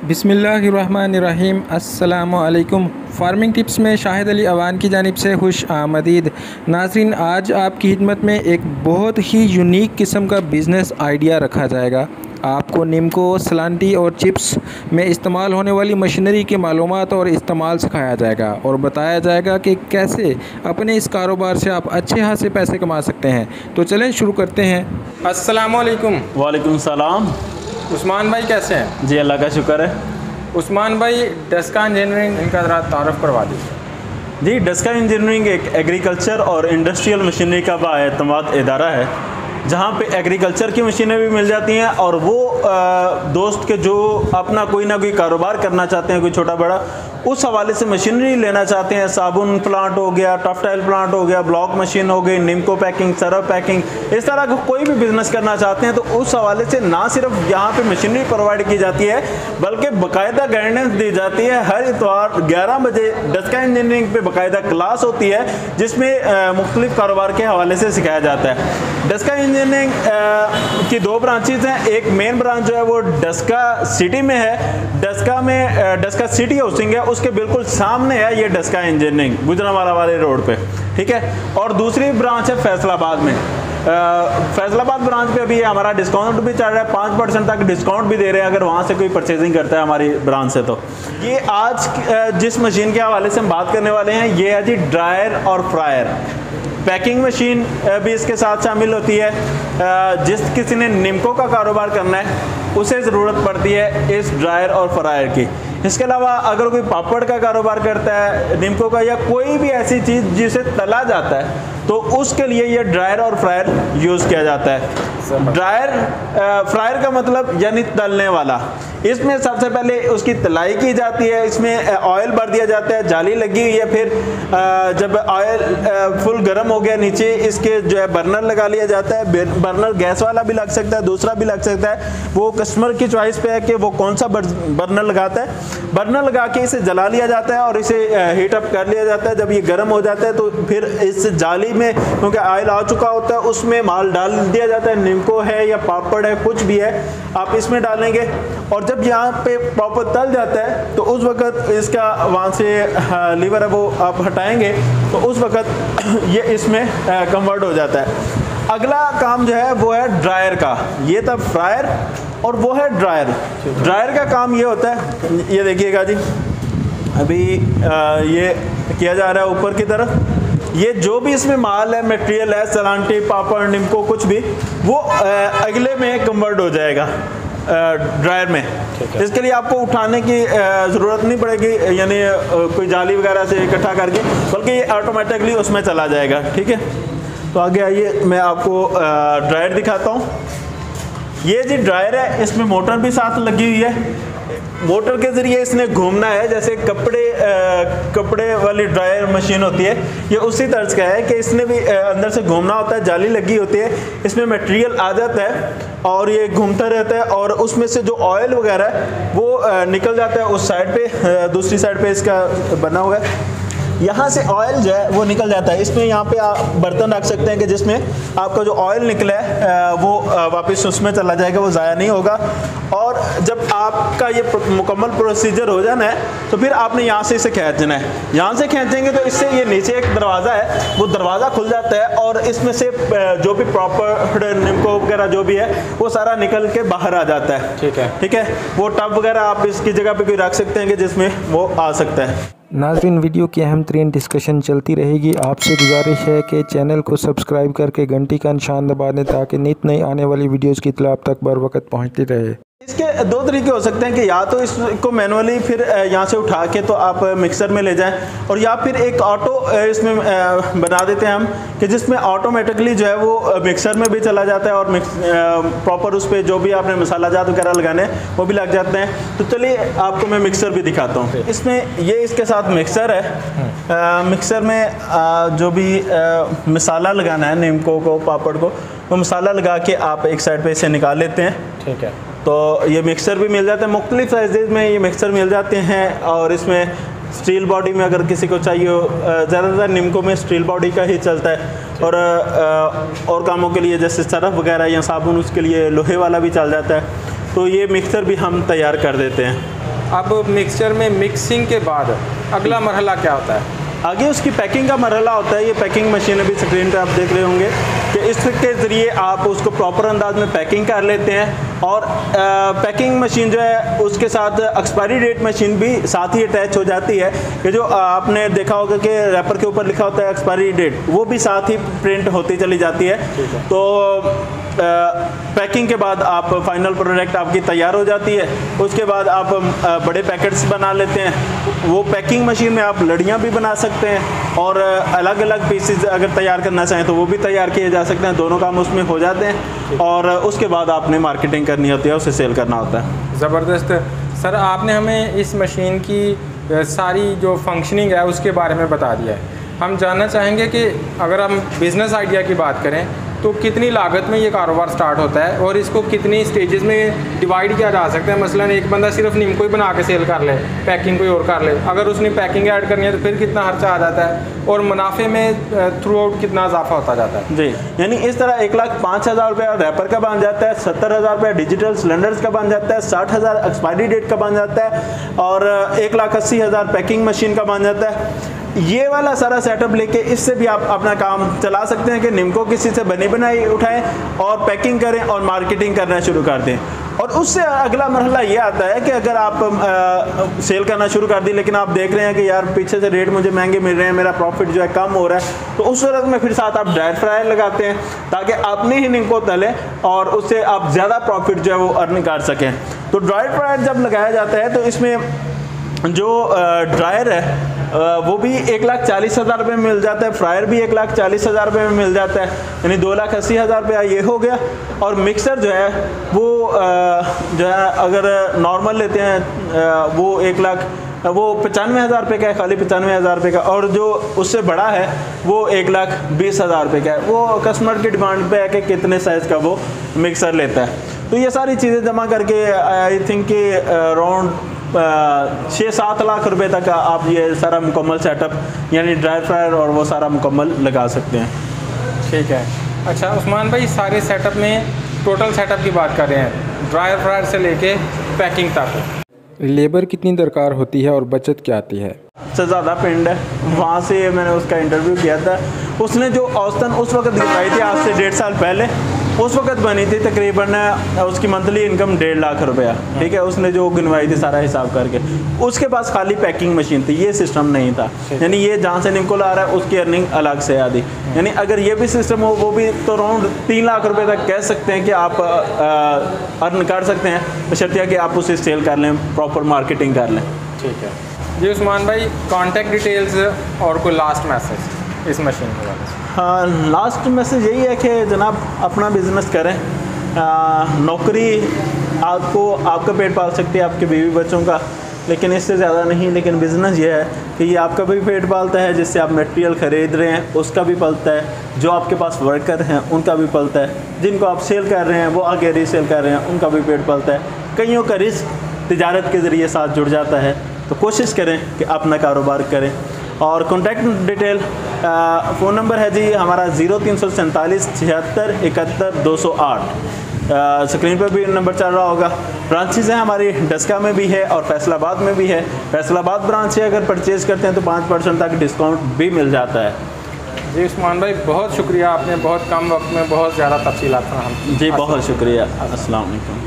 बिस्मिल्लाहिर्रहमानिर्रहीम। अस्सलामुअलैकुम। Farming tips में शाहिद अली अवान की जानिब से खुश आमदीद। नाज़रीन, आज आपकी खिदमत में एक बहुत ही यूनिक किस्म का बिज़नेस आइडिया रखा जाएगा। आपको निम्को, सलांटी और चिप्स में इस्तेमाल होने वाली मशीनरी की मालूमात और इस्तेमाल सिखाया जाएगा और बताया जाएगा कि कैसे अपने इस कारोबार से आप अच्छे खासे पैसे कमा सकते हैं। तो चलें शुरू करते हैं। अस्सलामुअलैकुम। वालेकुम सलाम। उस्मान भाई कैसे हैं? जी अल्लाह का शुक्र है। उस्मान भाई, डस्का इंजीनियरिंग इनका ज़रा तारुफ करवा दीजिए। जी, डस्का इंजीनियरिंग एक एग्रीकल्चर और इंडस्ट्रियल मशीनरी का बाएतमाद इदारा है जहाँ पे एग्रीकल्चर की मशीनें भी मिल जाती हैं और वो दोस्त के जो अपना कोई ना कोई कारोबार करना चाहते हैं, कोई छोटा बड़ा, उस हवाले से मशीनरी लेना चाहते हैं। साबुन प्लांट हो गया, टफ्टाइल प्लांट हो गया, ब्लॉक मशीन हो गई, निम्को पैकिंग, सरफ पैकिंग, इस तरह का कोई भी बिजनेस करना चाहते हैं तो उस हवाले से ना सिर्फ यहाँ पे मशीनरी प्रोवाइड की जाती है बल्कि बाकायदा गाइडेंस दी जाती है। हर इतवार 11 बजे डस्का इंजीनियरिंग पे बाकायदा क्लास होती है जिसमें मुख्तलिफ कारोबार के हवाले से सिखाया जाता है। डस्का इंजीनियरिंग की 2 ब्रांचेज हैं। एक मेन ब्रांच जो है वो डस्का सिटी में है। डस्का में डस्का सिटी हाउसिंग है, उसके बिल्कुल सामने है ये डस्का इंजीनियरिंग, गुजरांवाला वाले रोड पे, ठीक है। और दूसरी ब्रांच है फैसलाबाद में। फैसलाबाद ब्रांच पे अभी हमारा डिस्काउंट भी चल रहा है, 5% तक डिस्काउंट भी दे रहे हैं अगर वहाँ से कोई परचेजिंग करता है हमारी ब्रांच से। तो ये आज जिस मशीन के हवाले से हम बात करने वाले हैं ये है जी ड्रायर और फ्रायर। पैकिंग मशीन भी इसके साथ शामिल होती है। जिस किसी ने निम्को का कारोबार करना है उसे ज़रूरत पड़ती है इस ड्रायर और फ्रायर की। इसके अलावा अगर कोई पापड़ का कारोबार करता है निम्को का या कोई भी ऐसी चीज़ जिसे तला जाता है तो उसके लिए ये ड्रायर और फ्रायर यूज़ किया जाता है। ड्रायर फ्रायर का मतलब यानी तलने वाला। इसमें सबसे पहले उसकी तलाई की जाती है, इसमें ऑयल भर दिया जाता है, जाली लगी हुई है। फिर जब ऑयल फुल गर्म हो गया नीचे इसके जो है बर्नर लगा लिया जाता है। बर्नर गैस वाला भी लग सकता है, दूसरा भी लग सकता है, वो कस्टमर की चॉइस पे है कि वो कौन सा बर्नर लगाता है। बर्नर लगा के इसे जला लिया जाता है और इसे हीट अप कर लिया जाता है। जब ये गर्म हो जाता है तो फिर इस जाली में, क्योंकि ऑयल आ चुका होता है, उसमें माल डाल दिया जाता है। निम्को है या पापड़ है, कुछ भी है, आप इसमें डालेंगे और जब यहाँ पे प्रॉपर तल जाता है तो उस वक़्त इसका वहाँ से लीवर है वो आप हटाएंगे तो उस वक़्त ये इसमें कन्वर्ट हो जाता है। अगला काम जो है वो है ड्रायर का। ये था फ्रायर और वो है ड्रायर। ड्रायर का काम ये होता है, ये देखिएगा जी, अभी ये किया जा रहा है ऊपर की तरफ। ये जो भी इसमें माल है, मटेरियल है, सलांटी, पापड़, निम्को, कुछ भी, वो अगले में कन्वर्ट हो जाएगा ड्रायर में। इसके लिए आपको उठाने की ज़रूरत नहीं पड़ेगी, यानी कोई जाली वगैरह से इकट्ठा करके, बल्कि ये ऑटोमेटिकली उसमें चला जाएगा, ठीक है। तो आगे आइए मैं आपको ड्रायर दिखाता हूँ। ये जी ड्रायर है, इसमें मोटर भी साथ लगी हुई है। मोटर के ज़रिए इसने घूमना है, जैसे कपड़े वाली ड्रायर मशीन होती है, ये उसी तर्ज का है कि इसने भी अंदर से घूमना होता है, जाली लगी होती है, इसमें मटेरियल आ जाता है और ये घूमता रहता है और उसमें से जो ऑयल वगैरह है वो निकल जाता है उस साइड पे। दूसरी साइड पे इसका बना हुआ है, यहाँ से ऑयल जो है वो निकल जाता है। इसमें यहाँ पे आप बर्तन रख सकते हैं कि जिसमें आपका जो ऑयल निकला है वो वापस उसमें चला जाएगा, वो ज़ाया नहीं होगा। और जब आपका ये मुकम्मल प्रोसीजर हो जाना है तो फिर आपने यहाँ से इसे खींचना है। यहाँ से खींचेंगे तो इससे ये नीचे एक दरवाज़ा है, वो दरवाज़ा खुल जाता है और इसमें से जो भी प्रॉपर निम्को वगैरह जो भी है वो सारा निकल के बाहर आ जाता है, ठीक है। वो टब वगैरह आप इसकी जगह पर कोई रख सकते हैं कि जिसमें वो आ सकता है। नाज़रीन, वीडियो की अहम तरीन डिस्कशन चलती रहेगी। आपसे गुजारिश है कि चैनल को सब्सक्राइब करके घंटी का निशान दबा दें ताकि नित नई आने वाली वीडियोज़ की इत्तला आप तक बर वक्त पहुँचती रहे। इसके 2 तरीके हो सकते हैं कि या तो इसको मैनुअली फिर यहाँ से उठा के तो आप मिक्सर में ले जाएं, और या फिर एक ऑटो इसमें बना देते हैं हम कि जिसमें ऑटोमेटिकली जो है वो मिक्सर में भी चला जाता है और प्रॉपर उस पर जो भी आपने मसाला जात वगैरह लगाने हैं वो भी लग जाते हैं। तो चलिए आपको मैं मिक्सर भी दिखाता हूँ। इसमें ये इसके साथ मिक्सर है। मिक्सर में जो भी मसाला लगाना है निम्को को, पापड़ को, वो मसाला लगा के आप एक साइड पे इसे निकाल लेते हैं, ठीक है। तो ये मिक्सर भी मिल जाता है, मुख्तलिफ साइज़ में ये मिक्सर मिल जाते हैं। और इसमें स्टील बॉडी में अगर किसी को चाहिए हो, ज़्यादातर निम्को में स्टील बॉडी का ही चलता है। और कामों के लिए जैसे सरफ वगैरह या साबुन, उसके लिए लोहे वाला भी चल जाता है। तो ये मिक्सर भी हम तैयार कर देते हैं। अब मिक्सचर में मिक्सिंग के बाद अगला मरहला क्या होता है? आगे उसकी पैकिंग का मरहला होता है। ये पैकिंग मशीन अभी स्क्रीन पे आप देख रहे होंगे कि इसके ज़रिए आप उसको प्रॉपर अंदाज में पैकिंग कर लेते हैं। और पैकिंग मशीन जो है उसके साथ एक्सपायरी डेट मशीन भी साथ ही अटैच हो जाती है कि जो आपने देखा होगा कि रैपर के ऊपर लिखा होता है एक्सपायरी डेट, वो भी साथ ही प्रिंट होती चली जाती है। तो पैकिंग के बाद आप फाइनल प्रोडक्ट आपकी तैयार हो जाती है। उसके बाद आप बड़े पैकेट्स बना लेते हैं। वो पैकिंग मशीन में आप लड़ियाँ भी बना सकते हैं और अलग अलग पीसेस अगर तैयार करना चाहें तो वो भी तैयार किए जा सकते हैं। दोनों काम उसमें हो जाते हैं और उसके बाद आपने मार्केटिंग करनी होती है, उसे सेल करना होता है। ज़बरदस्त सर, आपने हमें इस मशीन की सारी जो फंक्शनिंग है उसके बारे में बता दिया है। हम जानना चाहेंगे कि अगर हम बिज़नेस आइडिया की बात करें तो कितनी लागत में ये कारोबार स्टार्ट होता है और इसको कितनी स्टेजेस में डिवाइड किया जा सकता है? मसलन एक बंदा सिर्फ नीम को ही बना के सेल कर ले, पैकिंग कोई और कर ले, अगर उसने पैकिंग ऐड करनी है तो फिर कितना खर्चा आ जाता है और मुनाफे में थ्रू आउट कितना इजाफा होता जाता है? जी, यानी इस तरह 1,05,000 रुपया रैपर का बन जाता है, 70,000 रुपया डिजिटल सिलेंडर्स का बन जाता है, 60,000 एक्सपायरी डेट का बन जाता है और 1,80,000 पैकिंग मशीन का बन जाता है। ये वाला सारा सेटअप लेके इससे भी आप अपना काम चला सकते हैं कि निम्को किसी से बनी बनाई उठाएं और पैकिंग करें और मार्केटिंग करना शुरू कर दें। और उससे अगला मरहला ये आता है कि अगर आप सेल करना शुरू कर दी लेकिन आप देख रहे हैं कि यार पीछे से रेट मुझे महंगे मिल रहे हैं, मेरा प्रॉफिट जो है कम हो रहा है, तो उस सूरत में फिर साथ आप ड्राई फ्रायर लगाते हैं ताकि अपने ही निम्को तलें और उससे आप ज़्यादा प्रॉफिट जो है वो अर्न कर सकें। तो ड्राई फ्रायर जब लगाया जाता है तो इसमें जो ड्रायर है वो भी 1,40,000 रुपये में मिल जाता है, फ्रायर भी 1,40,000 रुपये में मिल जाता है, यानी 2,80,000 रुपया ये हो गया। और मिक्सर जो है वो जो है अगर नॉर्मल लेते हैं वो 95,000 रुपये का है, खाली 95,000 रुपये का, और जो उससे बड़ा है वो 1,20,000 रुपये का है। वो कस्टमर की डिमांड पे है कि कितने साइज़ का वो मिक्सर लेता है। तो ये सारी चीज़ें जमा करके आई थिंक कि अराउंड 6-7 लाख रुपए तक आप ये सारा मुकम्मल सेटअप यानी ड्राई फ्रायर और वो सारा मुकम्मल लगा सकते हैं। ठीक है। अच्छा उस्मान भाई, सारे सेटअप में टोटल सेटअप की बात कर रहे हैं, ड्राई फ्रायर से लेके पैकिंग तक, लेबर कितनी दरकार होती है और बचत क्या आती है? सबसे ज़्यादा पिंड है, वहाँ से मैंने उसका इंटरव्यू किया था। उसने जो औसतन उस वक्त गिनवाई थी, आज से 1.5 साल पहले, उस वक्त बनी थी तकरीबन उसकी मंथली इनकम 1.5 लाख रुपया। ठीक है, उसने जो गिनवाई थी सारा हिसाब करके। उसके पास खाली पैकिंग मशीन थी, ये सिस्टम नहीं था। यानी ये जहाँ से निम्को ला रहा है उसकी अर्निंग अलग से आती। यानी अगर ये भी सिस्टम हो वो भी तो अराउंड 3 लाख रुपये तक कह सकते हैं कि आप अर्न कर सकते हैं, बशर्ते कि आप उसे सेल कर लें, प्रॉपर मार्केटिंग कर लें। ठीक है जी उस्मान भाई, कॉन्टैक्ट डिटेल्स और कोई लास्ट मैसेज इस मशीन के बारे में? हाँ, लास्ट मैसेज यही है कि जनाब अपना बिज़नेस करें। नौकरी आपका पेट पाल सकती है, आपके बीवी बच्चों का, लेकिन इससे ज़्यादा नहीं। लेकिन बिज़नेस ये है कि ये आपका भी पेट पालता है, जिससे आप मटेरियल ख़रीद रहे हैं उसका भी पलता है, जो आपके पास वर्कर हैं उनका भी पलता है, जिनको आप सेल कर रहे हैं वो आगे रीसेल कर रहे हैं उनका भी पेट पलता है। कईयों का रिस्क तिजारत के ज़रिए साथ जुड़ जाता है। तो कोशिश करें कि अपना कारोबार करें। और कॉन्टैक्ट डिटेल फ़ोन नंबर है जी हमारा 0347 76 71 208। स्क्रीन पर भी नंबर चल रहा होगा। ब्रांचेज़ हैं हमारी, डस्का में भी है और फैसलाबाद में भी है। फैसलाबाद ब्रांच से अगर परचेज़ करते हैं तो 5% तक डिस्काउंट भी मिल जाता है। जी उस्मान भाई, बहुत शुक्रिया, आपने बहुत कम वक्त में बहुत ज़्यादा तफसीलात फराहम की। जी बहुत शुक्रिया। अस्सलाम वालेकुम।